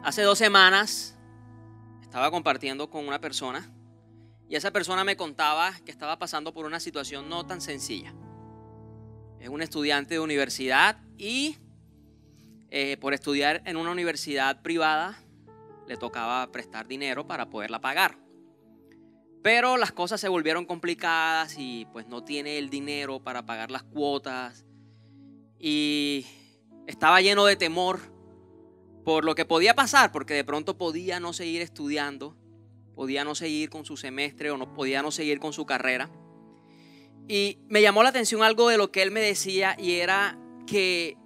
Hace 2 semanas estaba compartiendo con una persona y esa persona me contaba que estaba pasando por una situación no tan sencilla. Es un estudiante de universidad y por estudiar en una universidad privada le tocaba prestar dinero para poderla pagar. Pero las cosas se volvieron complicadas y pues no tiene el dinero para pagar las cuotas y estaba lleno de temor por lo que podía pasar, porque de pronto podía no seguir estudiando, podía no seguir con su semestre o podía no seguir con su carrera. Y me llamó la atención algo de lo que él me decía, y era que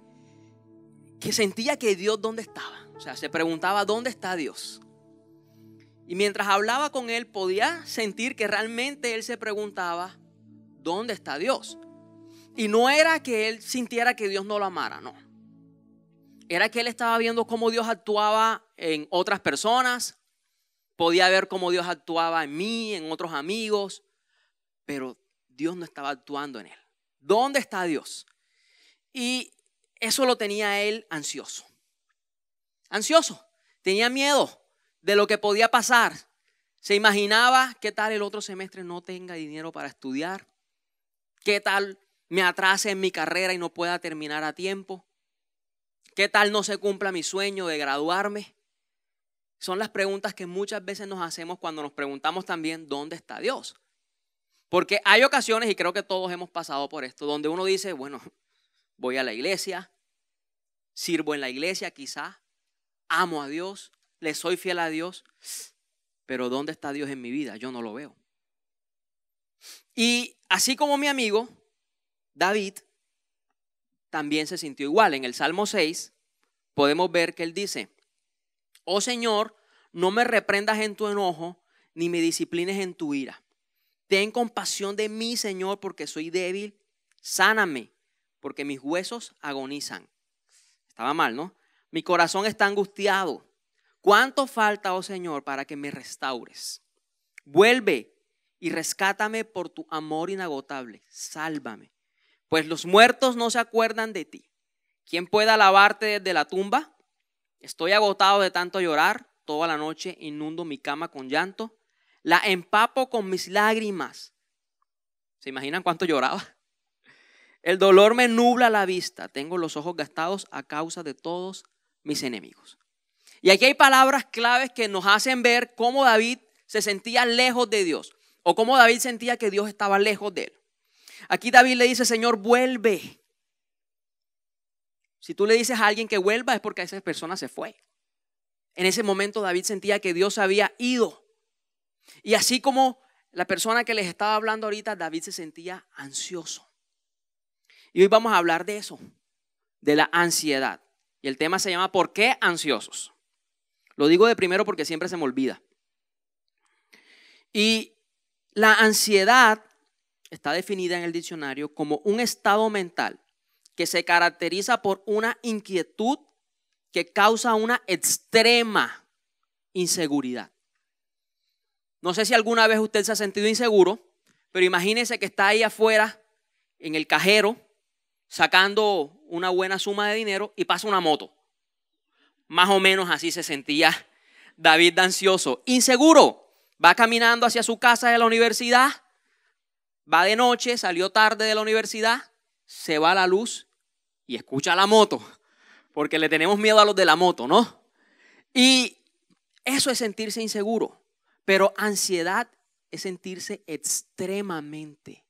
sentía que Dios, ¿dónde estaba? O sea, se preguntaba, ¿dónde está Dios? Y mientras hablaba con él podía sentir que realmente él se preguntaba, ¿dónde está Dios? Y no era que él sintiera que Dios no lo amara, no. Era que él estaba viendo cómo Dios actuaba en otras personas, podía ver cómo Dios actuaba en mí, en otros amigos, pero Dios no estaba actuando en él. ¿Dónde está Dios? Y eso lo tenía él ansioso. Ansioso, tenía miedo de lo que podía pasar. Se imaginaba, ¿qué tal el otro semestre no tenga dinero para estudiar? ¿Qué tal me atrase en mi carrera y no pueda terminar a tiempo? ¿Qué tal no se cumpla mi sueño de graduarme? Son las preguntas que muchas veces nos hacemos cuando nos preguntamos también, ¿dónde está Dios? Porque hay ocasiones, y creo que todos hemos pasado por esto, donde uno dice, bueno, voy a la iglesia, sirvo en la iglesia quizá, amo a Dios, le soy fiel a Dios, pero ¿dónde está Dios en mi vida? Yo no lo veo. Y así como mi amigo David también se sintió igual. En el Salmo 6 podemos ver que él dice, oh Señor, no me reprendas en tu enojo, ni me disciplines en tu ira. Ten compasión de mí, Señor, porque soy débil. Sáname, porque mis huesos agonizan. Estaba mal, ¿no? Mi corazón está angustiado. ¿Cuánto falta, oh Señor, para que me restaures? Vuelve y rescátame por tu amor inagotable. Sálvame, pues los muertos no se acuerdan de ti. ¿Quién puede alabarte desde la tumba? Estoy agotado de tanto llorar. Toda la noche inundo mi cama con llanto. La empapo con mis lágrimas. ¿Se imaginan cuánto lloraba? El dolor me nubla la vista. Tengo los ojos gastados a causa de todos mis enemigos. Y aquí hay palabras claves que nos hacen ver cómo David se sentía lejos de Dios, o cómo David sentía que Dios estaba lejos de él. Aquí David le dice, Señor, vuelve. Si tú le dices a alguien que vuelva es porque esa persona se fue. En ese momento David sentía que Dios había ido. Y así como la persona que les estaba hablando ahorita, David se sentía ansioso. Y hoy vamos a hablar de eso, de la ansiedad. Y el tema se llama ¿por qué ansiosos? Lo digo de primero porque siempre se me olvida. Y la ansiedad está definida en el diccionario como un estado mental que se caracteriza por una inquietud que causa una extrema inseguridad. No sé si alguna vez usted se ha sentido inseguro, pero imagínese que está ahí afuera en el cajero sacando una buena suma de dinero y pasa una moto. Más o menos así se sentía David de ansioso, inseguro. Va caminando hacia su casa de la universidad. Va de noche, salió tarde de la universidad, se va la luz y escucha la moto, porque le tenemos miedo a los de la moto, ¿no? Y eso es sentirse inseguro, pero ansiedad es sentirse extremadamente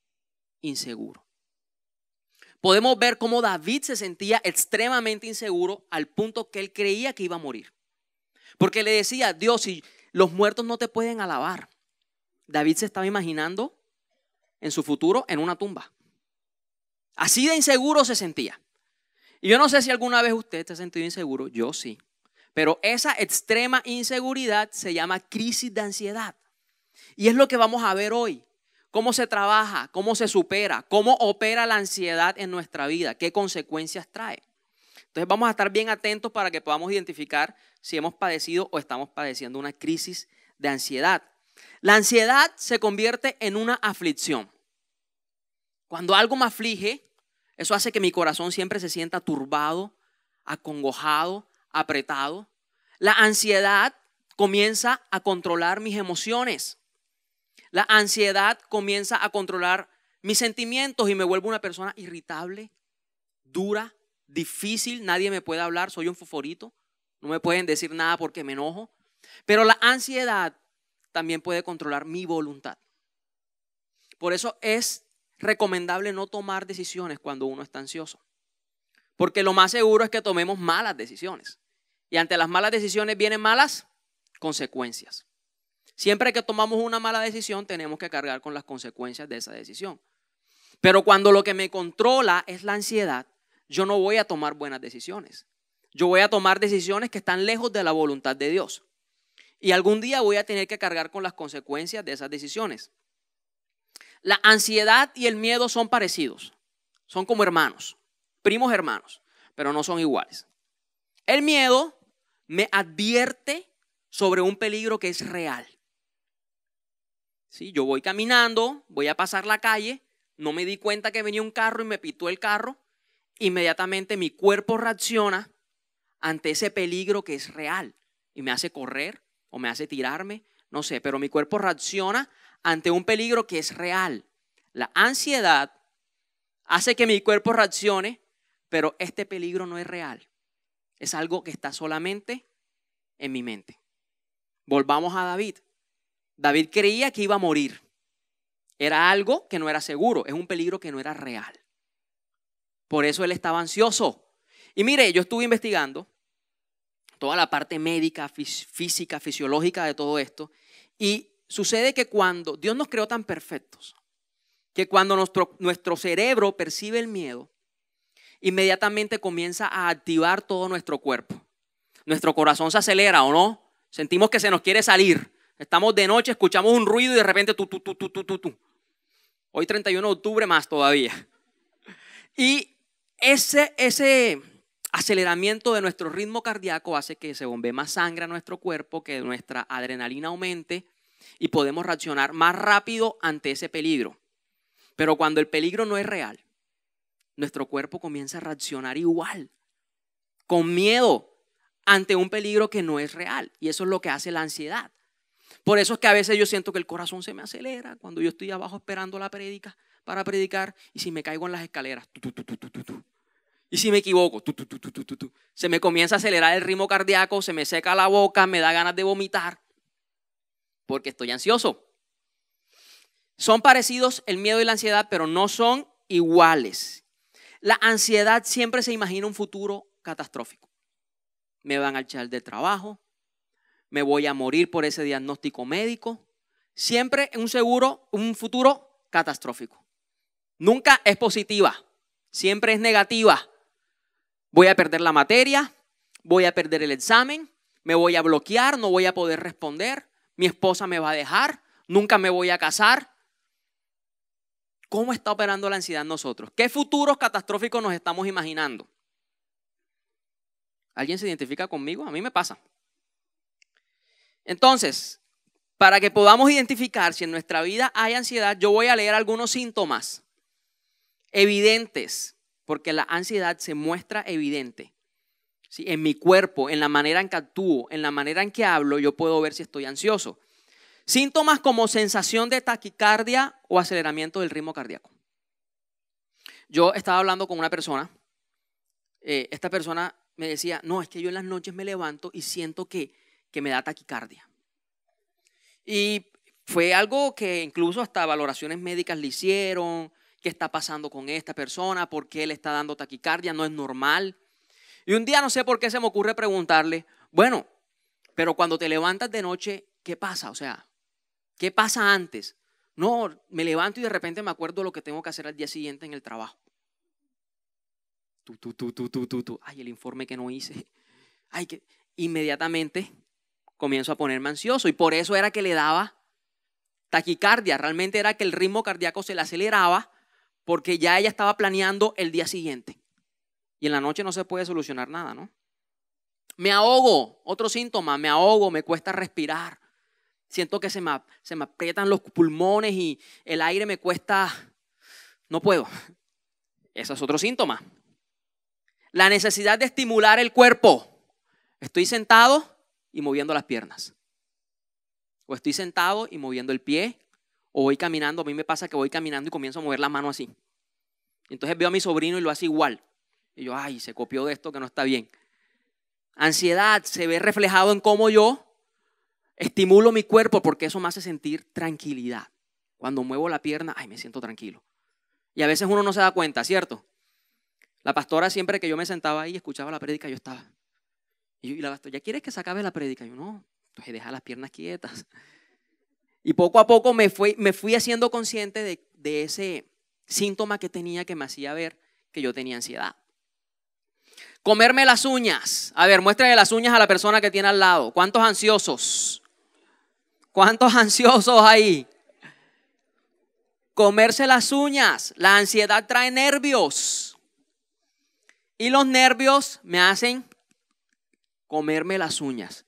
inseguro. Podemos ver cómo David se sentía extremadamente inseguro al punto que él creía que iba a morir. Porque le decía, Dios, si los muertos no te pueden alabar. David se estaba imaginando en su futuro en una tumba. Así de inseguro se sentía. Y yo no sé si alguna vez usted se ha sentido inseguro, yo sí. Pero esa extrema inseguridad se llama crisis de ansiedad. Y es lo que vamos a ver hoy. Cómo se trabaja, cómo se supera, cómo opera la ansiedad en nuestra vida, qué consecuencias trae. Entonces vamos a estar bien atentos para que podamos identificar si hemos padecido o estamos padeciendo una crisis de ansiedad. La ansiedad se convierte en una aflicción. Cuando algo me aflige, eso hace que mi corazón siempre se sienta turbado, acongojado, apretado. La ansiedad comienza a controlar mis emociones. La ansiedad comienza a controlar mis sentimientos y me vuelvo una persona irritable, dura, difícil. Nadie me puede hablar, soy un foforito. No me pueden decir nada porque me enojo. Pero la ansiedad también puede controlar mi voluntad. Por eso es recomendable no tomar decisiones cuando uno está ansioso. Porque lo más seguro es que tomemos malas decisiones. Y ante las malas decisiones vienen malas consecuencias. Siempre que tomamos una mala decisión tenemos que cargar con las consecuencias de esa decisión. Pero cuando lo que me controla es la ansiedad, yo no voy a tomar buenas decisiones. Yo voy a tomar decisiones que están lejos de la voluntad de Dios. Y algún día voy a tener que cargar con las consecuencias de esas decisiones. La ansiedad y el miedo son parecidos. Son como hermanos, primos hermanos, pero no son iguales. El miedo me advierte sobre un peligro que es real. ¿Sí? Yo voy caminando, voy a pasar la calle, no me di cuenta que venía un carro y me pitó el carro. Inmediatamente mi cuerpo reacciona ante ese peligro que es real y me hace correr o me hace tirarme, no sé, pero mi cuerpo reacciona ante un peligro que es real. La ansiedad hace que mi cuerpo reaccione, pero este peligro no es real. Es algo que está solamente en mi mente. Volvamos a David. David creía que iba a morir. Era algo que no era seguro, es un peligro que no era real. Por eso él estaba ansioso. Y mire, yo estuve investigando toda la parte médica, física, fisiológica de todo esto. Y sucede que cuando Dios nos creó tan perfectos, que cuando nuestro cerebro percibe el miedo, inmediatamente comienza a activar todo nuestro cuerpo. Nuestro corazón se acelera, ¿o no? Sentimos que se nos quiere salir. Estamos de noche, escuchamos un ruido y de repente tú. Hoy 31 de octubre más todavía. Y ese aceleramiento de nuestro ritmo cardíaco hace que se bombee más sangre a nuestro cuerpo, que nuestra adrenalina aumente y podemos reaccionar más rápido ante ese peligro. Pero cuando el peligro no es real, nuestro cuerpo comienza a reaccionar igual, con miedo ante un peligro que no es real. Y eso es lo que hace la ansiedad. Por eso es que a veces yo siento que el corazón se me acelera cuando yo estoy abajo esperando la prédica para predicar y si me caigo en las escaleras, y si me equivoco, se me comienza a acelerar el ritmo cardíaco, se me seca la boca, me da ganas de vomitar porque estoy ansioso. Son parecidos el miedo y la ansiedad, pero no son iguales. La ansiedad siempre se imagina un futuro catastrófico. Me van a echar del trabajo, me voy a morir por ese diagnóstico médico. Siempre un futuro catastrófico. Nunca es positiva, siempre es negativa. Voy a perder la materia, voy a perder el examen, me voy a bloquear, no voy a poder responder, mi esposa me va a dejar, nunca me voy a casar. ¿Cómo está operando la ansiedad en nosotros? ¿Qué futuros catastróficos nos estamos imaginando? ¿Alguien se identifica conmigo? A mí me pasa. Entonces, para que podamos identificar si en nuestra vida hay ansiedad, yo voy a leer algunos síntomas evidentes, porque la ansiedad se muestra evidente. ¿Sí? En mi cuerpo, en la manera en que actúo, en la manera en que hablo, yo puedo ver si estoy ansioso. Síntomas como sensación de taquicardia o aceleramiento del ritmo cardíaco. Yo estaba hablando con una persona, esta persona me decía, no, es que yo en las noches me levanto y siento que me da taquicardia. Y fue algo que incluso hasta valoraciones médicas le hicieron, qué está pasando con esta persona, por qué le está dando taquicardia, no es normal. Y un día no sé por qué se me ocurre preguntarle, bueno, pero cuando te levantas de noche, ¿qué pasa? O sea, ¿qué pasa antes? No, me levanto y de repente me acuerdo lo que tengo que hacer al día siguiente en el trabajo. Ay, el informe que no hice. Ay, que inmediatamente comienzo a ponerme ansioso y por eso era que le daba taquicardia. Realmente era que el ritmo cardíaco se le aceleraba porque ya ella estaba planeando el día siguiente. Y en la noche no se puede solucionar nada, ¿no? Me ahogo, otro síntoma, me ahogo, me cuesta respirar. Siento que se me aprietan los pulmones y el aire me cuesta, no puedo. Eso es otro síntoma. La necesidad de estimular el cuerpo. Estoy sentado y moviendo las piernas. O estoy sentado y moviendo el pie, o voy caminando. A mí me pasa que voy caminando y comienzo a mover la mano así. Entonces veo a mi sobrino y lo hace igual. Y yo, ay, se copió de esto que no está bien. Ansiedad se ve reflejado en cómo yo estimulo mi cuerpo, porque eso me hace sentir tranquilidad. Cuando muevo la pierna, ay, me siento tranquilo. Y a veces uno no se da cuenta, ¿cierto? La pastora, siempre que yo me sentaba ahí y escuchaba la prédica, yo estaba. Y la pastora, ¿ya quieres que se acabe la prédica? Y yo, no, pues deja las piernas quietas. Y poco a poco me fui haciendo consciente de ese síntoma que tenía, que me hacía ver que yo tenía ansiedad. Comerme las uñas. A ver, muéstrenle las uñas a la persona que tiene al lado. ¿Cuántos ansiosos? ¿Cuántos ansiosos hay? Comerse las uñas. La ansiedad trae nervios. Y los nervios me hacen comerme las uñas.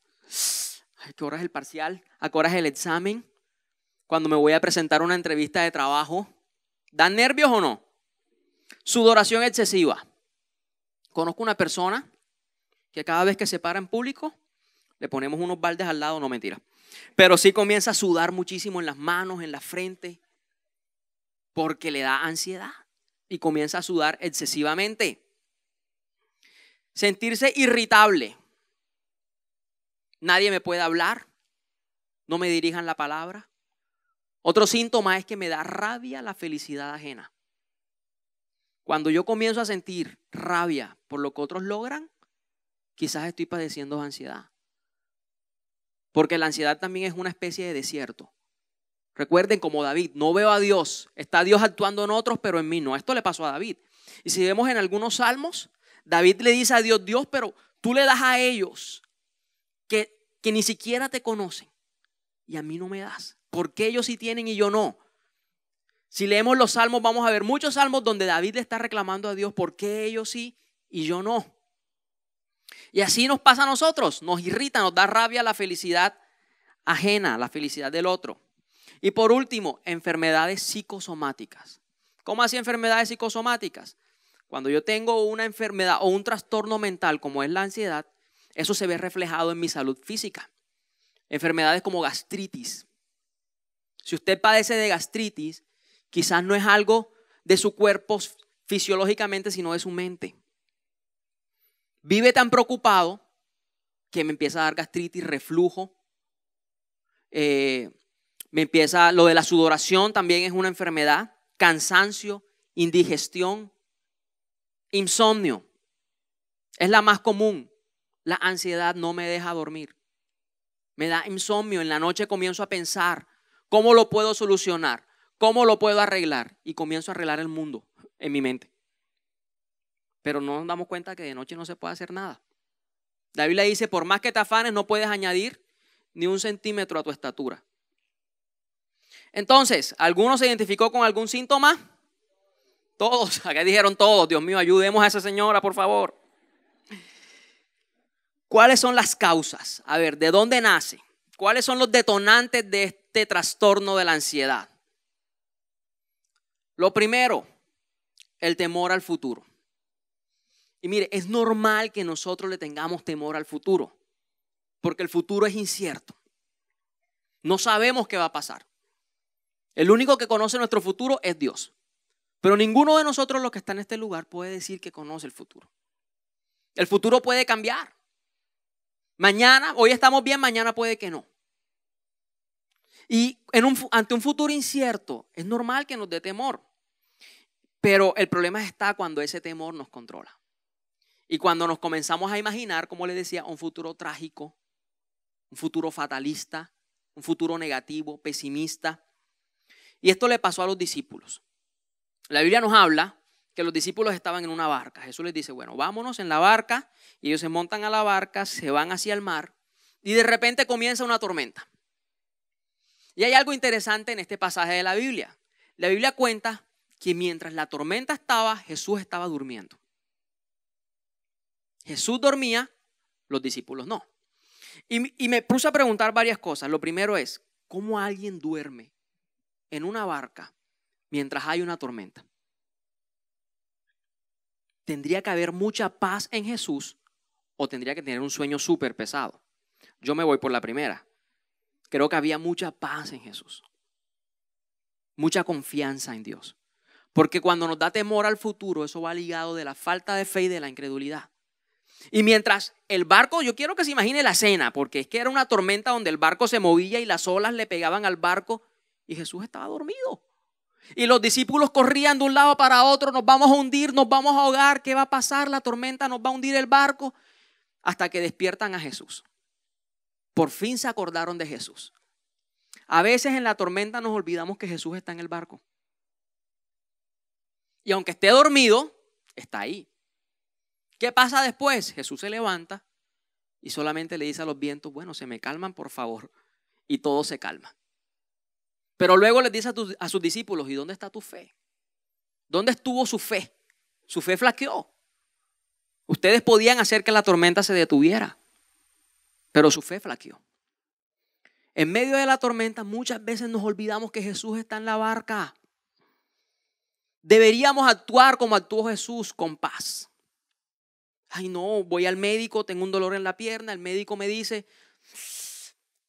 ¿A qué hora es el parcial? ¿A qué hora es el examen? Cuando me voy a presentar una entrevista de trabajo. ¿Dan nervios o no? Sudoración excesiva. Conozco una persona que cada vez que se para en público le ponemos unos baldes al lado, no, mentira. Pero sí comienza a sudar muchísimo en las manos, en la frente, porque le da ansiedad y comienza a sudar excesivamente. Sentirse irritable. Nadie me puede hablar, no me dirijan la palabra. Otro síntoma es que me da rabia la felicidad ajena. Cuando yo comienzo a sentir rabia por lo que otros logran, quizás estoy padeciendo ansiedad. Porque la ansiedad también es una especie de desierto. Recuerden, como David, no veo a Dios. Está Dios actuando en otros, pero en mí no. Esto le pasó a David. Y si vemos en algunos salmos, David le dice a Dios, Dios, pero tú le das a ellos que ni siquiera te conocen y a mí no me das. ¿Por qué ellos sí tienen y yo no? Si leemos los salmos, vamos a ver muchos salmos donde David le está reclamando a Dios por qué ellos sí y yo no. Y así nos pasa a nosotros, nos irrita, nos da rabia la felicidad ajena, la felicidad del otro. Y por último, enfermedades psicosomáticas. ¿Cómo así enfermedades psicosomáticas? Cuando yo tengo una enfermedad o un trastorno mental como es la ansiedad, eso se ve reflejado en mi salud física. Enfermedades como gastritis. Si usted padece de gastritis, quizás no es algo de su cuerpo fisiológicamente, sino de su mente. Vive tan preocupado que me empieza a dar gastritis, reflujo. Lo de la sudoración también es una enfermedad. Cansancio, indigestión, insomnio. Es la más común. La ansiedad no me deja dormir. Me da insomnio. En la noche comienzo a pensar cómo lo puedo solucionar, cómo lo puedo arreglar. Y comienzo a arreglar el mundo en mi mente. Pero no nos damos cuenta que de noche no se puede hacer nada. La Biblia dice, por más que te afanes, no puedes añadir ni 1 centímetro a tu estatura. Entonces, ¿alguno se identificó con algún síntoma? Todos, acá dijeron todos. Dios mío, ayudemos a esa señora, por favor. ¿Cuáles son las causas? A ver, ¿de dónde nace? ¿Cuáles son los detonantes de este trastorno de la ansiedad? Lo primero, el temor al futuro. Y mire, es normal que nosotros le tengamos temor al futuro, porque el futuro es incierto. No sabemos qué va a pasar. El único que conoce nuestro futuro es Dios. Pero ninguno de nosotros los que están en este lugar puede decir que conoce el futuro. El futuro puede cambiar. Mañana, hoy estamos bien, mañana puede que no. Y ante un futuro incierto, es normal que nos dé temor. Pero el problema está cuando ese temor nos controla. Y cuando nos comenzamos a imaginar, como les decía, un futuro trágico, un futuro fatalista, un futuro negativo, pesimista. Y esto le pasó a los discípulos. La Biblia nos habla que los discípulos estaban en una barca. Jesús les dice, bueno, vámonos en la barca. Y ellos se montan a la barca, se van hacia el mar. Y de repente comienza una tormenta. Y hay algo interesante en este pasaje de la Biblia. La Biblia cuenta que mientras la tormenta estaba, Jesús estaba durmiendo. Jesús dormía, los discípulos no. Y me puse a preguntar varias cosas. Lo primero es, ¿cómo alguien duerme en una barca mientras hay una tormenta? ¿Tendría que haber mucha paz en Jesús o tendría que tener un sueño súper pesado? Yo me voy por la primera. Creo que había mucha paz en Jesús. Mucha confianza en Dios. Porque cuando nos da temor al futuro, eso va ligado de la falta de fe y de la incredulidad. Y mientras el barco, yo quiero que se imagine la escena, porque es que era una tormenta donde el barco se movía y las olas le pegaban al barco y Jesús estaba dormido. Y los discípulos corrían de un lado para otro, nos vamos a hundir, nos vamos a ahogar, ¿qué va a pasar? La tormenta nos va a hundir el barco, hasta que despiertan a Jesús. Por fin se acordaron de Jesús. A veces en la tormenta nos olvidamos que Jesús está en el barco. Y aunque esté dormido, está ahí. ¿Qué pasa después? Jesús se levanta y solamente le dice a los vientos, bueno, se me calman por favor. Y todo se calma. Pero luego les dice a sus discípulos, ¿y dónde está tu fe? ¿Dónde estuvo su fe? Su fe flaqueó. Ustedes podían hacer que la tormenta se detuviera, pero su fe flaqueó. En medio de la tormenta muchas veces nos olvidamos que Jesús está en la barca. Deberíamos actuar como actuó Jesús, con paz. Ay no, voy al médico, tengo un dolor en la pierna, el médico me dice,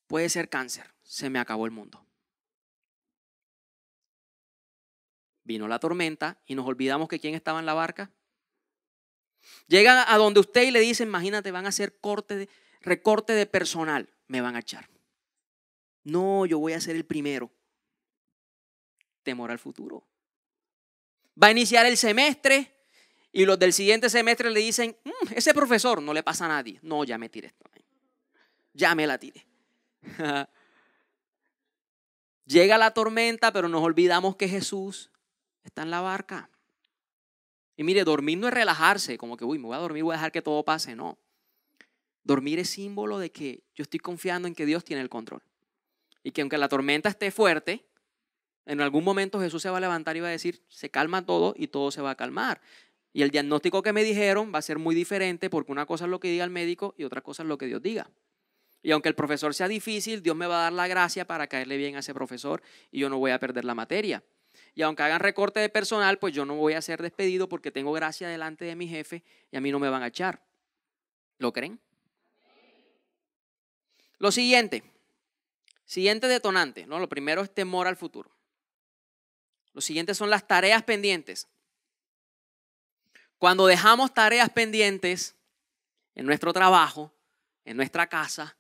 puede ser cáncer, se me acabó el mundo. Vino la tormenta y nos olvidamos que quién estaba en la barca. Llegan a donde usted y le dicen, imagínate, van a hacer recorte de personal, me van a echar. No, yo voy a ser el primero. Temor al futuro. Va a iniciar el semestre y los del siguiente semestre le dicen, ese profesor no le pasa a nadie. No, ya me tiré esto. Ya me la tiré. Llega la tormenta, pero nos olvidamos que Jesús está en la barca. Y mire, dormir no es relajarse, como que me voy a dormir, voy a dejar que todo pase. No. Dormir es símbolo de que yo estoy confiando en que Dios tiene el control. Y que aunque la tormenta esté fuerte, en algún momento Jesús se va a levantar y va a decir, se calma todo y todo se va a calmar. Y el diagnóstico que me dijeron va a ser muy diferente, porque una cosa es lo que diga el médico y otra cosa es lo que Dios diga. Y aunque el profesor sea difícil, Dios me va a dar la gracia para caerle bien a ese profesor y yo no voy a perder la materia. Y aunque hagan recorte de personal, pues yo no voy a ser despedido porque tengo gracia delante de mi jefe y a mí no me van a echar. ¿Lo creen? Lo siguiente detonante, ¿no? Lo primero es temor al futuro. Lo siguiente son las tareas pendientes. Cuando dejamos tareas pendientes en nuestro trabajo, en nuestra casa,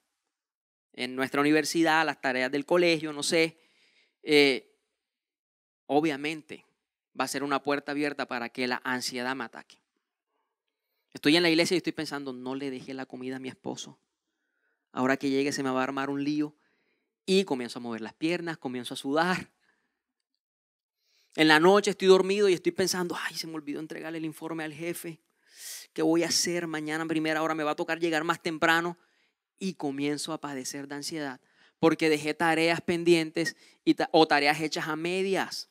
en nuestra universidad, las tareas del colegio, no sé, obviamente va a ser una puerta abierta para que la ansiedad me ataque. Estoy en la iglesia y estoy pensando, no le dejé la comida a mi esposo. Ahora que llegue se me va a armar un lío. Y comienzo a mover las piernas, comienzo a sudar. En la noche estoy dormido y estoy pensando, ay, se me olvidó entregarle el informe al jefe. ¿Qué voy a hacer mañana a primera hora? Me va a tocar llegar más temprano. Y comienzo a padecer de ansiedad porque dejé tareas pendientes o tareas hechas a medias.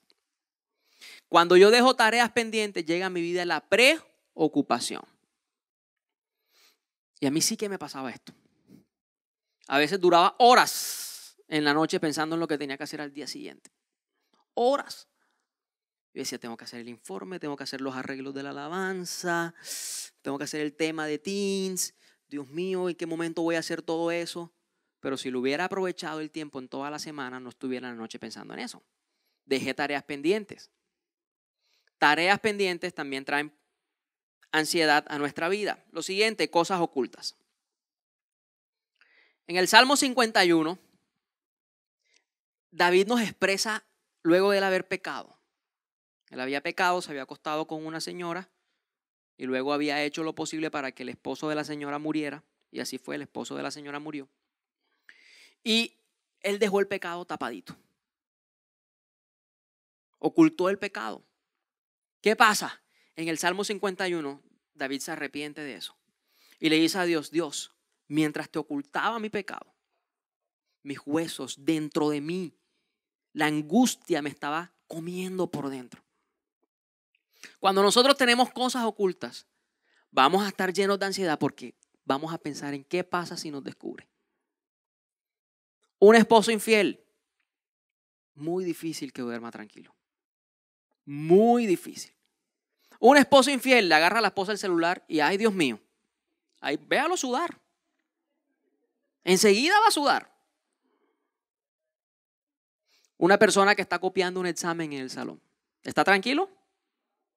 Cuando yo dejo tareas pendientes, llega a mi vida la preocupación. Y a mí sí que me pasaba esto. A veces duraba horas en la noche pensando en lo que tenía que hacer al día siguiente. Horas. Yo decía, tengo que hacer el informe, tengo que hacer los arreglos de la alabanza, tengo que hacer el tema de teens. Dios mío, ¿en qué momento voy a hacer todo eso? Pero si lo hubiera aprovechado el tiempo en toda la semana, no estuviera en la noche pensando en eso. Dejé tareas pendientes. Tareas pendientes también traen ansiedad a nuestra vida. Lo siguiente, cosas ocultas. En el Salmo 51, David nos expresa luego de él haber pecado. Él había pecado, se había acostado con una señora y luego había hecho lo posible para que el esposo de la señora muriera. Y así fue, el esposo de la señora murió. Y él dejó el pecado tapadito. Ocultó el pecado. ¿Qué pasa? En el Salmo 51, David se arrepiente de eso. Y le dice a Dios, Dios, mientras te ocultaba mi pecado, mis huesos dentro de mí, la angustia me estaba comiendo por dentro. Cuando nosotros tenemos cosas ocultas, vamos a estar llenos de ansiedad porque vamos a pensar en qué pasa si nos descubre. Un esposo infiel, muy difícil que duerma tranquilo. Muy difícil. Un esposo infiel le agarra a la esposa el celular y ay Dios mío, ahí véalo sudar. Enseguida va a sudar. Una persona que está copiando un examen en el salón. ¿Está tranquilo?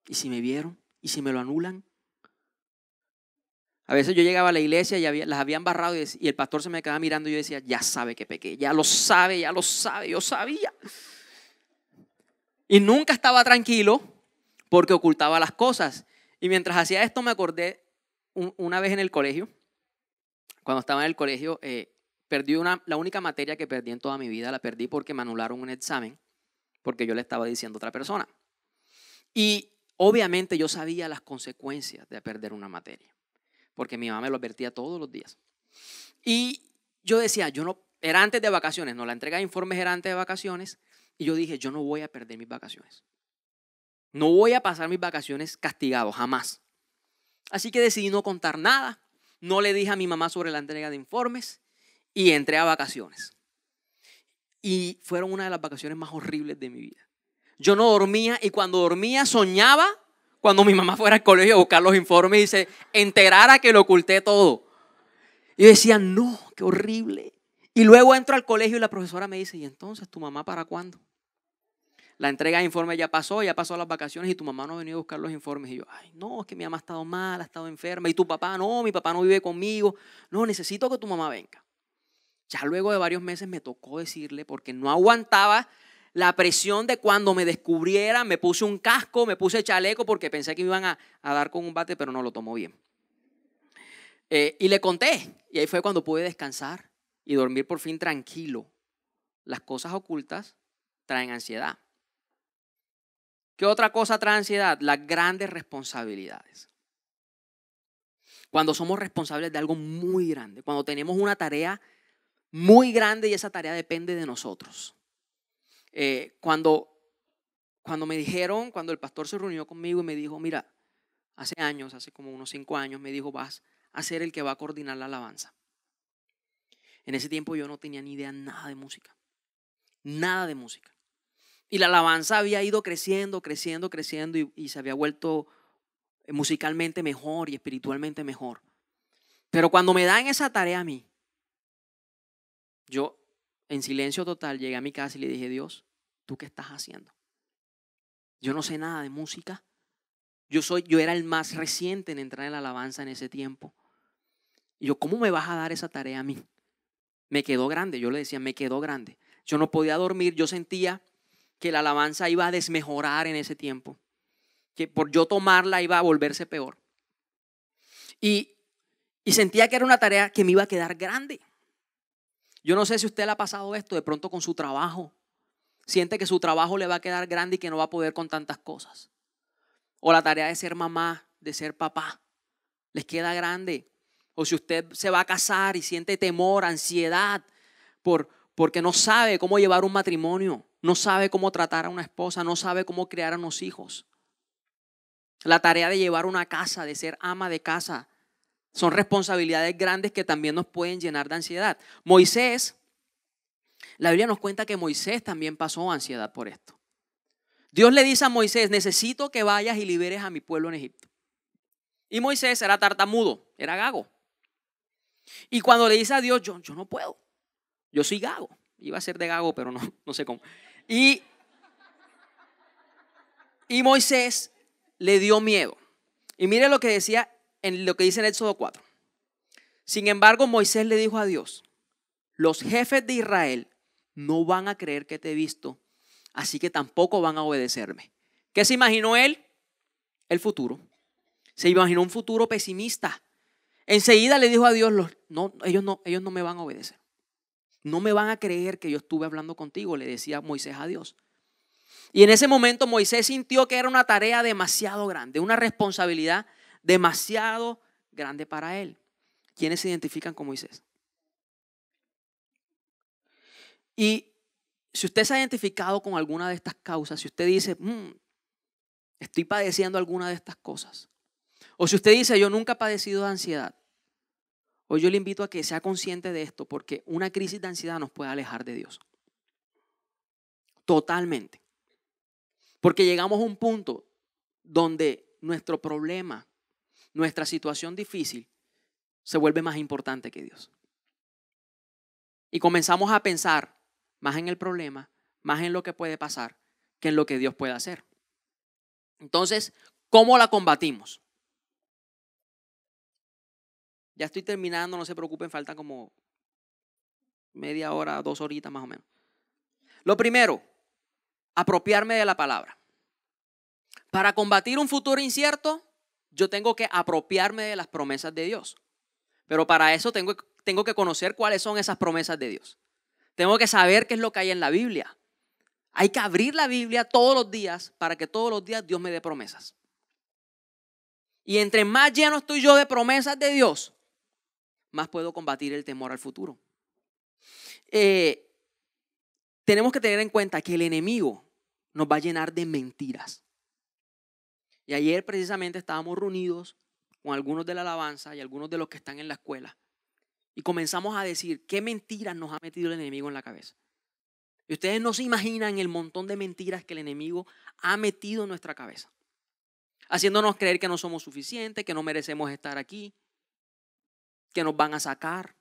¿Y si me vieron? ¿Y si me lo anulan? A veces yo llegaba a la iglesia y las habían barrado y el pastor se me quedaba mirando y yo decía, ya sabe que pequé, ya lo sabe, yo sabía. Y nunca estaba tranquilo porque ocultaba las cosas. Y mientras hacía esto me acordé una vez en el colegio, cuando estaba en el colegio, perdí la única materia que perdí en toda mi vida, la perdí porque me anularon un examen, porque yo le estaba diciendo a otra persona. Y obviamente yo sabía las consecuencias de perder una materia, porque mi mamá me lo advertía todos los días. Y yo decía, era antes de vacaciones, no, la entrega de informes era antes de vacaciones, y yo dije, yo no voy a perder mis vacaciones. No voy a pasar mis vacaciones castigado, jamás. Así que decidí no contar nada, no le dije a mi mamá sobre la entrega de informes y entré a vacaciones. Y fueron una de las vacaciones más horribles de mi vida. Yo no dormía y cuando dormía soñaba cuando mi mamá fuera al colegio a buscar los informes y se enterara que lo oculté todo. Y yo decía, no, qué horrible. Y luego entro al colegio y la profesora me dice, ¿y entonces tu mamá para cuándo? La entrega de informes ya pasó las vacaciones y tu mamá no ha venido a buscar los informes. Y yo, ay, no, es que mi mamá ha estado mal, ha estado enferma. Y tu papá, no, mi papá no vive conmigo. No, necesito que tu mamá venga. Ya luego de varios meses me tocó decirle porque no aguantaba la presión de cuando me descubrieran. Me puse un casco, me puse chaleco porque pensé que me iban a dar con un bate, pero no lo tomó bien. Y le conté. Y ahí fue cuando pude descansar y dormir por fin tranquilo. Las cosas ocultas traen ansiedad. ¿Qué otra cosa trae ansiedad? Las grandes responsabilidades. Cuando somos responsables de algo muy grande, cuando tenemos una tarea muy grande y esa tarea depende de nosotros. Cuando me dijeron, cuando el pastor se reunió conmigo y me dijo, mira, hace como unos 5 años, me dijo, vas a ser el que va a coordinar la alabanza. En ese tiempo yo no tenía ni idea nada de música. Nada de música. Y la alabanza había ido creciendo y se había vuelto musicalmente mejor y espiritualmente mejor. Pero cuando me dan esa tarea a mí, yo en silencio total llegué a mi casa y le dije, Dios, ¿tú qué estás haciendo? Yo no sé nada de música. Yo era el más reciente en entrar en la alabanza en ese tiempo. Y yo, ¿cómo me vas a dar esa tarea a mí? Me quedó grande, yo le decía, me quedó grande. Yo no podía dormir, yo sentía que la alabanza iba a desmejorar en ese tiempo, que por yo tomarla iba a volverse peor. Y sentía que era una tarea que me iba a quedar grande. Yo no sé si a usted le ha pasado esto de pronto con su trabajo. Siente que su trabajo le va a quedar grande y que no va a poder con tantas cosas. O la tarea de ser mamá, de ser papá, les queda grande. O si usted se va a casar y siente temor, ansiedad, porque no sabe cómo llevar un matrimonio, no sabe cómo tratar a una esposa, no sabe cómo criar a unos hijos. La tarea de llevar una casa, de ser ama de casa, son responsabilidades grandes que también nos pueden llenar de ansiedad. La Biblia nos cuenta que Moisés también pasó ansiedad por esto. Dios le dice a Moisés, necesito que vayas y liberes a mi pueblo en Egipto. Y Moisés era tartamudo, era gago. Y cuando le dice a Dios, yo no puedo, yo soy gago. Iba a ser de gago, pero no sé cómo. Y Moisés le dio miedo. Y mire lo que decía lo que dice en Éxodo 4. Sin embargo, Moisés le dijo a Dios, los jefes de Israel no van a creer que te he visto, así que tampoco van a obedecerme. ¿Qué se imaginó él? El futuro. Se imaginó un futuro pesimista. Enseguida le dijo a Dios, ellos no me van a obedecer. No me van a creer que yo estuve hablando contigo, le decía Moisés a Dios. Y en ese momento Moisés sintió que era una tarea demasiado grande, una responsabilidad demasiado grande para él. ¿Quiénes se identifican con Moisés? Y si usted se ha identificado con alguna de estas causas, si usted dice, estoy padeciendo alguna de estas cosas, o si usted dice, yo nunca he padecido de ansiedad, hoy yo le invito a que sea consciente de esto, porque una crisis de ansiedad nos puede alejar de Dios. Totalmente. Porque llegamos a un punto donde nuestro problema, nuestra situación difícil, se vuelve más importante que Dios. Y comenzamos a pensar más en el problema, más en lo que puede pasar, que en lo que Dios puede hacer. Entonces, ¿cómo la combatimos? Ya estoy terminando, no se preocupen, faltan como media hora, 2 horitas más o menos. Lo primero, apropiarme de la palabra. Para combatir un futuro incierto, yo tengo que apropiarme de las promesas de Dios. Pero para eso tengo que conocer cuáles son esas promesas de Dios. Tengo que saber qué es lo que hay en la Biblia. Hay que abrir la Biblia todos los días para que todos los días Dios me dé promesas. Y entre más lleno estoy yo de promesas de Dios, más puedo combatir el temor al futuro. Tenemos que tener en cuenta que el enemigo nos va a llenar de mentiras. Y ayer precisamente estábamos reunidos con algunos de la alabanza y algunos de los que están en la escuela. Y comenzamos a decir qué mentiras nos ha metido el enemigo en la cabeza. Y ustedes no se imaginan el montón de mentiras que el enemigo ha metido en nuestra cabeza. Haciéndonos creer que no somos suficientes, que no merecemos estar aquí, que nos van a sacar,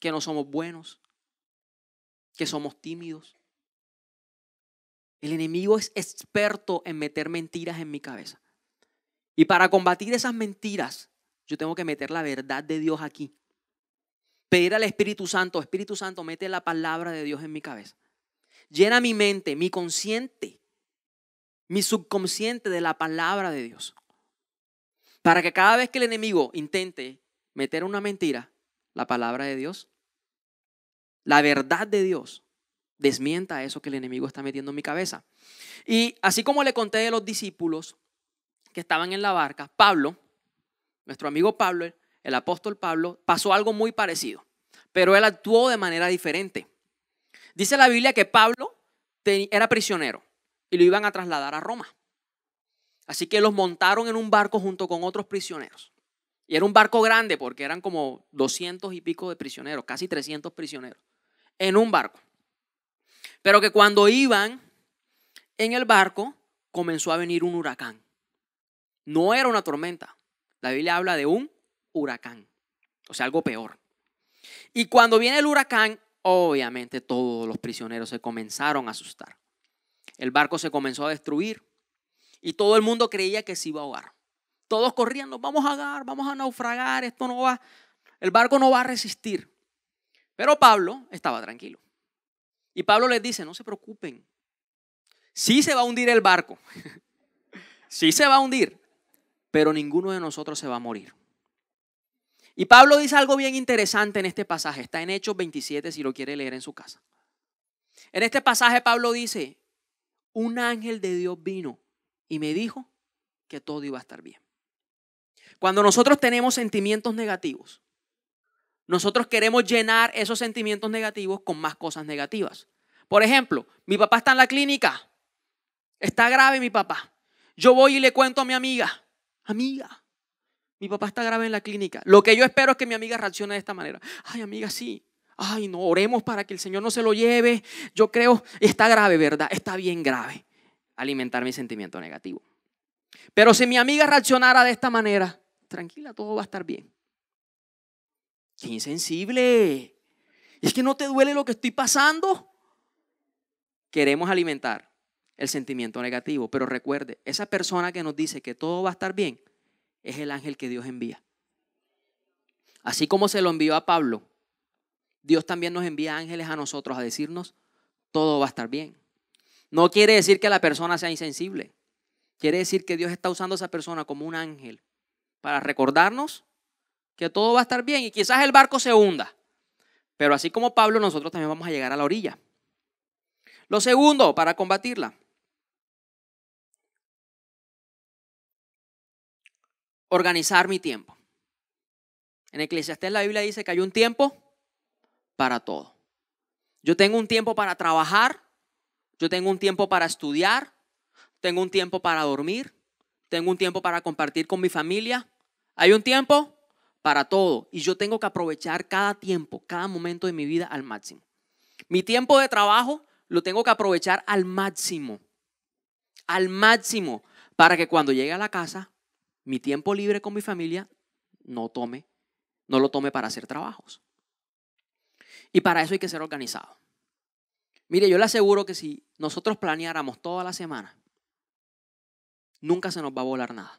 que no somos buenos, que somos tímidos. El enemigo es experto en meter mentiras en mi cabeza. Y para combatir esas mentiras, yo tengo que meter la verdad de Dios aquí. Pedir al Espíritu Santo, mete la palabra de Dios en mi cabeza. Llena mi mente, mi consciente, mi subconsciente de la palabra de Dios. Para que cada vez que el enemigo intente meter una mentira, la palabra de Dios, la verdad de Dios, desmienta eso que el enemigo está metiendo en mi cabeza. Y así como le conté de los discípulos que estaban en la barca, Pablo, nuestro amigo Pablo, el apóstol Pablo, pasó algo muy parecido, pero él actuó de manera diferente. Dice la Biblia que Pablo era prisionero y lo iban a trasladar a Roma. Así que los montaron en un barco junto con otros prisioneros. Y era un barco grande porque eran como 200 y pico de prisioneros, casi 300 prisioneros, en un barco. Pero que cuando iban en el barco comenzó a venir un huracán. No era una tormenta. La Biblia habla de un huracán, o sea, algo peor. Y cuando viene el huracán, obviamente todos los prisioneros se comenzaron a asustar. El barco se comenzó a destruir y todo el mundo creía que se iba a ahogar. Todos corrían, nos vamos a ahogar, vamos a naufragar, el barco no va a resistir. Pero Pablo estaba tranquilo. Y Pablo les dice, no se preocupen, sí se va a hundir el barco, sí se va a hundir, pero ninguno de nosotros se va a morir. Y Pablo dice algo bien interesante en este pasaje. Está en Hechos 27 si lo quiere leer en su casa. En este pasaje Pablo dice, un ángel de Dios vino y me dijo que todo iba a estar bien. Cuando nosotros tenemos sentimientos negativos, nosotros queremos llenar esos sentimientos negativos con más cosas negativas. Por ejemplo, mi papá está en la clínica. Está grave mi papá. Yo voy y le cuento a mi amiga, mi papá está grave en la clínica. Lo que yo espero es que mi amiga reaccione de esta manera. Ay, amiga, sí. Ay, no, oremos para que el Señor no se lo lleve. Yo creo, está grave, ¿verdad? Está bien grave. Alimentar mi sentimiento negativo. Pero si mi amiga reaccionara de esta manera, tranquila, todo va a estar bien. ¡Qué insensible! ¿Es que no te duele lo que estoy pasando? Queremos alimentar el sentimiento negativo, pero recuerde, esa persona que nos dice que todo va a estar bien es el ángel que Dios envía. Así como se lo envió a Pablo, Dios también nos envía ángeles a nosotros a decirnos todo va a estar bien. No quiere decir que la persona sea insensible. Quiere decir que Dios está usando a esa persona como un ángel para recordarnos que todo va a estar bien y quizás el barco se hunda. Pero así como Pablo, nosotros también vamos a llegar a la orilla. Lo segundo, para combatirla, organizar mi tiempo. En Eclesiastés la Biblia dice que hay un tiempo para todo. Yo tengo un tiempo para trabajar, yo tengo un tiempo para estudiar, tengo un tiempo para dormir, tengo un tiempo para compartir con mi familia. Hay un tiempo para todo y yo tengo que aprovechar cada tiempo, cada momento de mi vida al máximo. Mi tiempo de trabajo lo tengo que aprovechar al máximo, para que cuando llegue a la casa, mi tiempo libre con mi familia no lo tome para hacer trabajos. Y para eso hay que ser organizado. Mire, yo le aseguro que si nosotros planeáramos toda la semana, nunca se nos va a volar nada.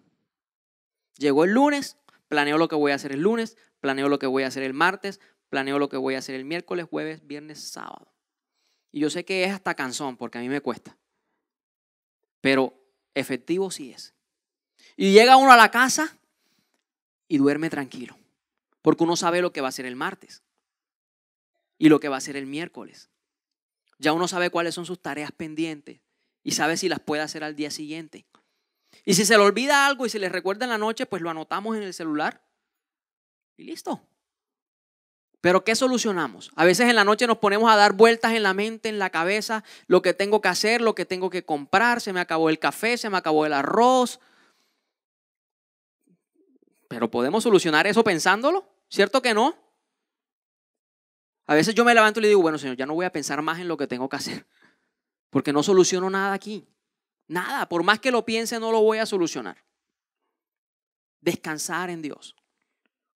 Llegó el lunes, planeo lo que voy a hacer el lunes, planeo lo que voy a hacer el martes, planeo lo que voy a hacer el miércoles, jueves, viernes, sábado. Y yo sé que es hasta cansón porque a mí me cuesta. Pero efectivo sí es. Y llega uno a la casa y duerme tranquilo. Porque uno sabe lo que va a hacer el martes y lo que va a hacer el miércoles. Ya uno sabe cuáles son sus tareas pendientes y sabe si las puede hacer al día siguiente. Y si se le olvida algo y se le recuerda en la noche, pues lo anotamos en el celular y listo. Pero ¿qué solucionamos? A veces en la noche nos ponemos a dar vueltas en la mente, en la cabeza, lo que tengo que hacer, lo que tengo que comprar, se me acabó el café, se me acabó el arroz. Pero ¿podemos solucionar eso pensándolo? ¿Cierto que no? A veces yo me levanto y le digo, bueno, Señor, ya no voy a pensar más en lo que tengo que hacer, porque no soluciono nada aquí. Nada, por más que lo piense, no lo voy a solucionar. Descansar en Dios.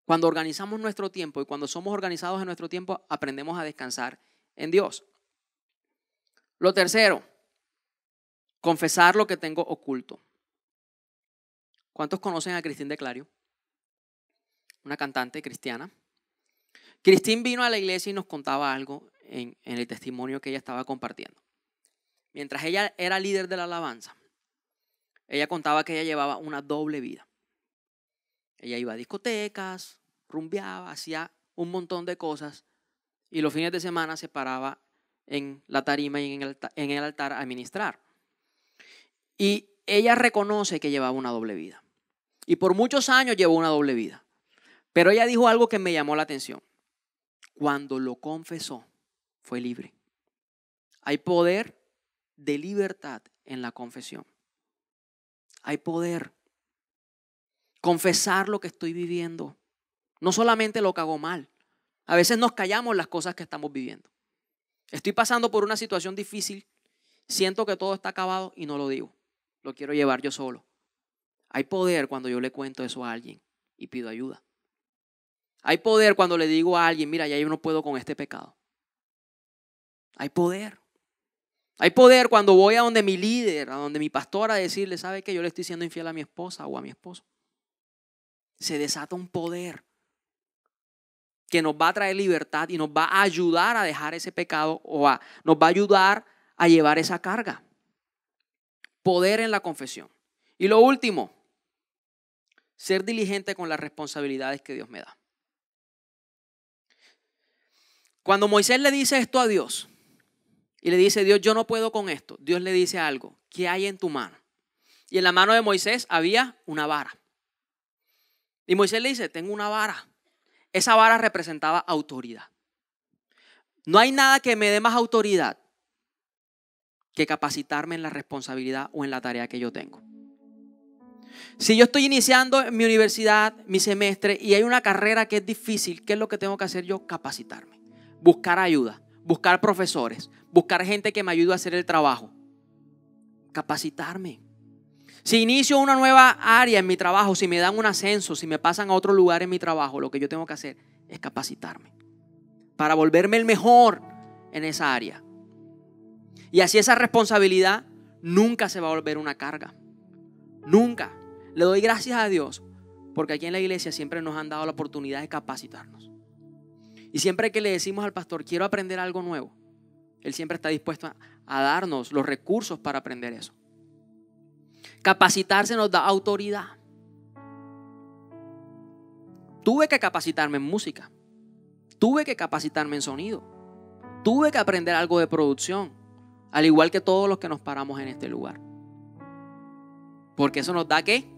Cuando organizamos nuestro tiempo y cuando somos organizados en nuestro tiempo, aprendemos a descansar en Dios. Lo tercero, confesar lo que tengo oculto. ¿Cuántos conocen a Cristín de Clario? Una cantante cristiana. Cristín vino a la iglesia y nos contaba algo en el testimonio que ella estaba compartiendo. Mientras ella era líder de la alabanza, ella contaba que ella llevaba una doble vida. Ella iba a discotecas, rumbeaba, hacía un montón de cosas y los fines de semana se paraba en la tarima y en el altar a ministrar. Y ella reconoce que llevaba una doble vida. Y por muchos años llevó una doble vida. Pero ella dijo algo que me llamó la atención. Cuando lo confesó, fue libre. Hay poder de libertad en la confesión. Hay poder. Confesar lo que estoy viviendo. No solamente lo que hago mal. A veces nos callamos las cosas que estamos viviendo. Estoy pasando por una situación difícil. Siento que todo está acabado y no lo digo. Lo quiero llevar yo solo. Hay poder cuando yo le cuento eso a alguien y pido ayuda. Hay poder cuando le digo a alguien, mira, ya yo no puedo con este pecado. Hay poder. Hay poder cuando voy a donde mi líder, a donde mi pastor a decirle, ¿sabe qué? Yo le estoy siendo infiel a mi esposa o a mi esposo. Se desata un poder que nos va a traer libertad y nos va a ayudar a dejar ese pecado nos va a ayudar a llevar esa carga. Poder en la confesión. Y lo último, ser diligente con las responsabilidades que Dios me da. Cuando Moisés le dice esto a Dios y le dice, Dios, yo no puedo con esto, Dios le dice algo, ¿qué hay en tu mano? Y en la mano de Moisés había una vara. Y Moisés le dice, tengo una vara. Esa vara representaba autoridad. No hay nada que me dé más autoridad que capacitarme en la responsabilidad o en la tarea que yo tengo. Si yo estoy iniciando en mi universidad, mi semestre, y hay una carrera que es difícil, ¿qué es lo que tengo que hacer yo? Capacitarme, buscar ayuda, buscar profesores, buscar gente que me ayude a hacer el trabajo. Capacitarme. Si inicio una nueva área en mi trabajo, si me dan un ascenso, si me pasan a otro lugar en mi trabajo, lo que yo tengo que hacer es capacitarme para volverme el mejor en esa área. Y así esa responsabilidad nunca se va a volver una carga. Nunca. Le doy gracias a Dios porque aquí en la iglesia siempre nos han dado la oportunidad de capacitarnos. Y siempre que le decimos al pastor, quiero aprender algo nuevo, él siempre está dispuesto a darnos los recursos para aprender eso. Capacitarse nos da autoridad. Tuve que capacitarme en música. Tuve que capacitarme en sonido. Tuve que aprender algo de producción, al igual que todos los que nos paramos en este lugar. Porque eso nos da ¿qué?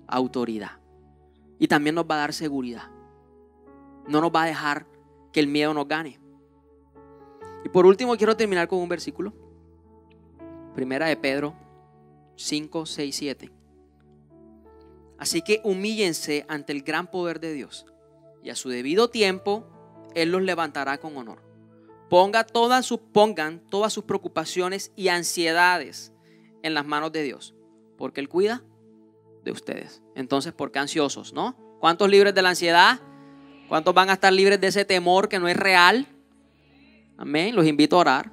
Autoridad. Y también nos va a dar seguridad. No nos va a dejar que el miedo nos gane. Y por último quiero terminar con un versículo. Primera de Pedro 5, 6, 7. Así que humíllense ante el gran poder de Dios y a su debido tiempo Él los levantará con honor. Pongan todas sus preocupaciones y ansiedades en las manos de Dios, porque Él cuida de ustedes. Entonces, ¿por qué ansiosos, no? ¿Cuántos libres de la ansiedad? ¿Cuántos van a estar libres de ese temor que no es real? Amén. Los invito a orar.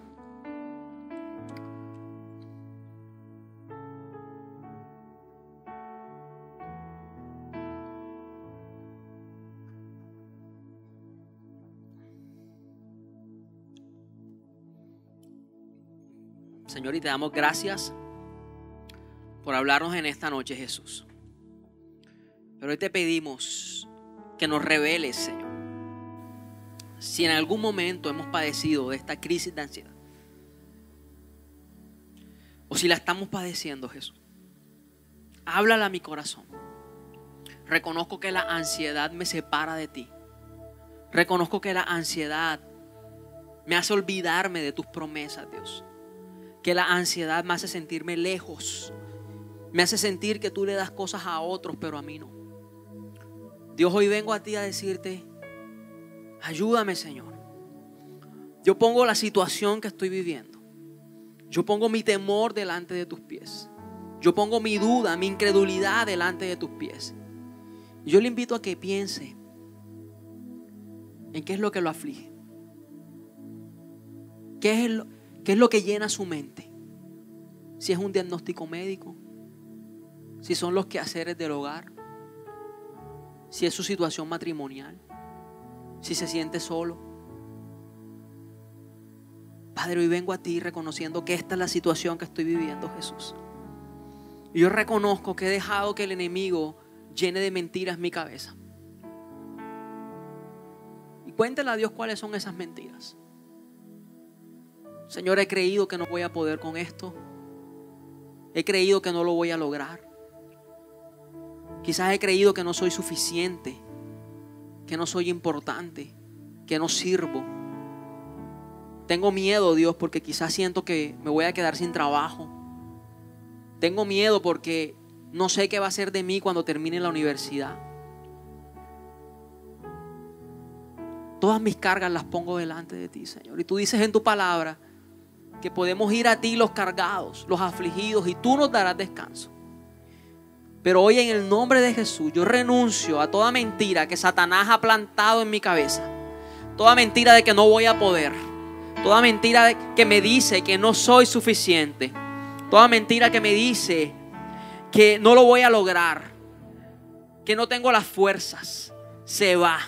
Señor, y te damos gracias por hablarnos en esta noche, Jesús. Pero hoy te pedimos que nos reveles, Señor, si en algún momento hemos padecido de esta crisis de ansiedad, o si la estamos padeciendo, Jesús. Háblala a mi corazón. Reconozco que la ansiedad me separa de ti. Reconozco que la ansiedad me hace olvidarme de tus promesas, Dios. Que la ansiedad me hace sentirme lejos. Me hace sentir que tú le das cosas a otros, pero a mí no. Dios, hoy vengo a ti a decirte, ayúdame, Señor. Yo pongo la situación que estoy viviendo. Yo pongo mi temor delante de tus pies. Yo pongo mi duda, mi incredulidad delante de tus pies. Y yo le invito a que piense en qué es lo que lo aflige. ¿Qué es lo que llena su mente? Si es un diagnóstico médico, si son los quehaceres del hogar, si es su situación matrimonial, si se siente solo. Padre, hoy vengo a ti reconociendo que esta es la situación que estoy viviendo, Jesús. Y yo reconozco que he dejado que el enemigo llene de mentiras mi cabeza. Y cuéntale a Dios cuáles son esas mentiras. Señor, he creído que no voy a poder con esto. He creído que no lo voy a lograr. Quizás he creído que no soy suficiente, que no soy importante, que no sirvo. Tengo miedo, Dios, porque quizás siento que me voy a quedar sin trabajo. Tengo miedo porque no sé qué va a ser de mí cuando termine la universidad. Todas mis cargas las pongo delante de ti, Señor. Y tú dices en tu palabra que podemos ir a ti los cargados, los afligidos, y tú nos darás descanso. Pero hoy, en el nombre de Jesús, yo renuncio a toda mentira que Satanás ha plantado en mi cabeza. Toda mentira de que no voy a poder. Toda mentira que me dice que no soy suficiente. Toda mentira que me dice que no lo voy a lograr, que no tengo las fuerzas, se va.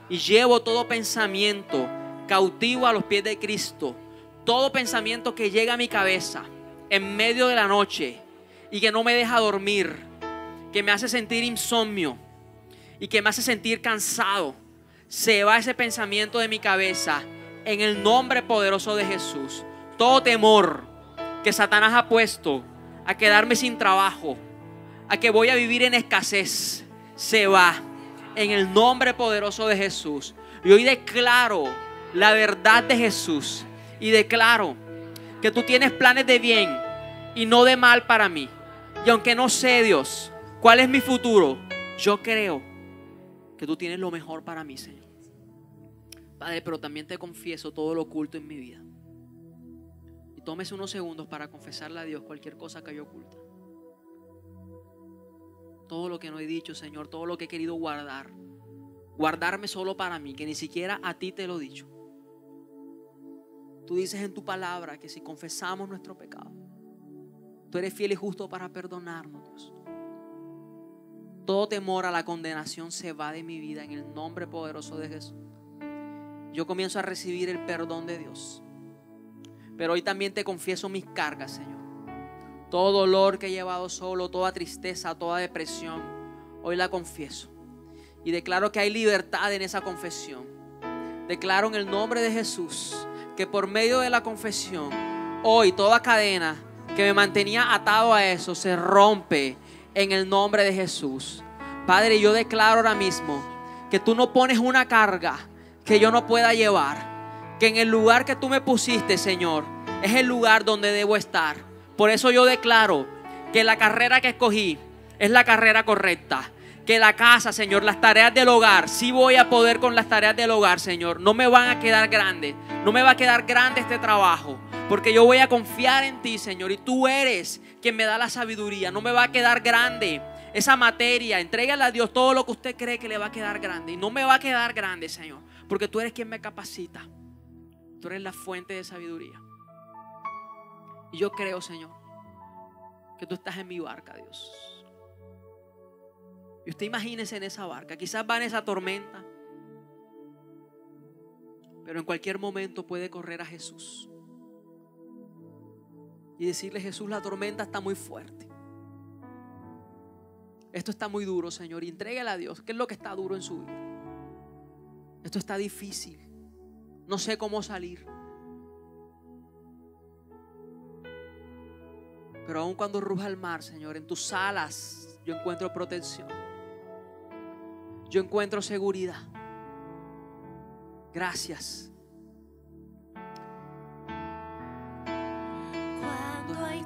Y llevo todo pensamiento cautivo a los pies de Cristo. Todo pensamiento que llega a mi cabeza en medio de la noche y que no me deja dormir, que me hace sentir insomnio y que me hace sentir cansado, se va ese pensamiento de mi cabeza en el nombre poderoso de Jesús. Todo temor que Satanás ha puesto a quedarme sin trabajo, a que voy a vivir en escasez, se va en el nombre poderoso de Jesús. Y hoy declaro la verdad de Jesús y declaro que tú tienes planes de bien y no de mal para mí. Y aunque no sé, Dios, cuál es mi futuro, yo creo que tú tienes lo mejor para mí, Señor. Padre, pero también te confieso todo lo oculto en mi vida. Y tómese unos segundos para confesarle a Dios cualquier cosa que haya oculta. Todo lo que no he dicho, Señor, todo lo que he querido guardarme solo para mí, que ni siquiera a ti te lo he dicho. Tú dices en tu palabra que si confesamos nuestro pecado, tú eres fiel y justo para perdonarnos, Dios. Todo temor a la condenación se va de mi vida en el nombre poderoso de Jesús. Yo comienzo a recibir el perdón de Dios. Pero hoy también te confieso mis cargas, Señor. Todo dolor que he llevado solo, toda tristeza, toda depresión, hoy la confieso. Y declaro que hay libertad en esa confesión. Declaro en el nombre de Jesús que por medio de la confesión, hoy toda cadena que me mantenía atado a eso se rompe en el nombre de Jesús. Padre, yo declaro ahora mismo que tú no pones una carga que yo no pueda llevar, que en el lugar que tú me pusiste, Señor, es el lugar donde debo estar. Por eso yo declaro que la carrera que escogí es la carrera correcta. Que la casa, Señor, las tareas del hogar, sí voy a poder con las tareas del hogar, Señor. No me van a quedar grandes. No me va a quedar grande este trabajo, porque yo voy a confiar en ti, Señor. Y tú eres quien me da la sabiduría. No me va a quedar grande esa materia. Entrégale a Dios todo lo que usted cree que le va a quedar grande. Y no me va a quedar grande, Señor, porque tú eres quien me capacita. Tú eres la fuente de sabiduría. Y yo creo, Señor, que tú estás en mi barca, Dios. Y usted imagínese en esa barca. Quizás va en esa tormenta, pero en cualquier momento puede correr a Jesús y decirle: Jesús, la tormenta está muy fuerte. Esto está muy duro, Señor. Y entrégale a Dios. ¿Qué es lo que está duro en su vida? Esto está difícil. No sé cómo salir. Pero aun cuando ruja el mar, Señor, en tus alas yo encuentro protección. Yo encuentro seguridad. Gracias. Cuando hay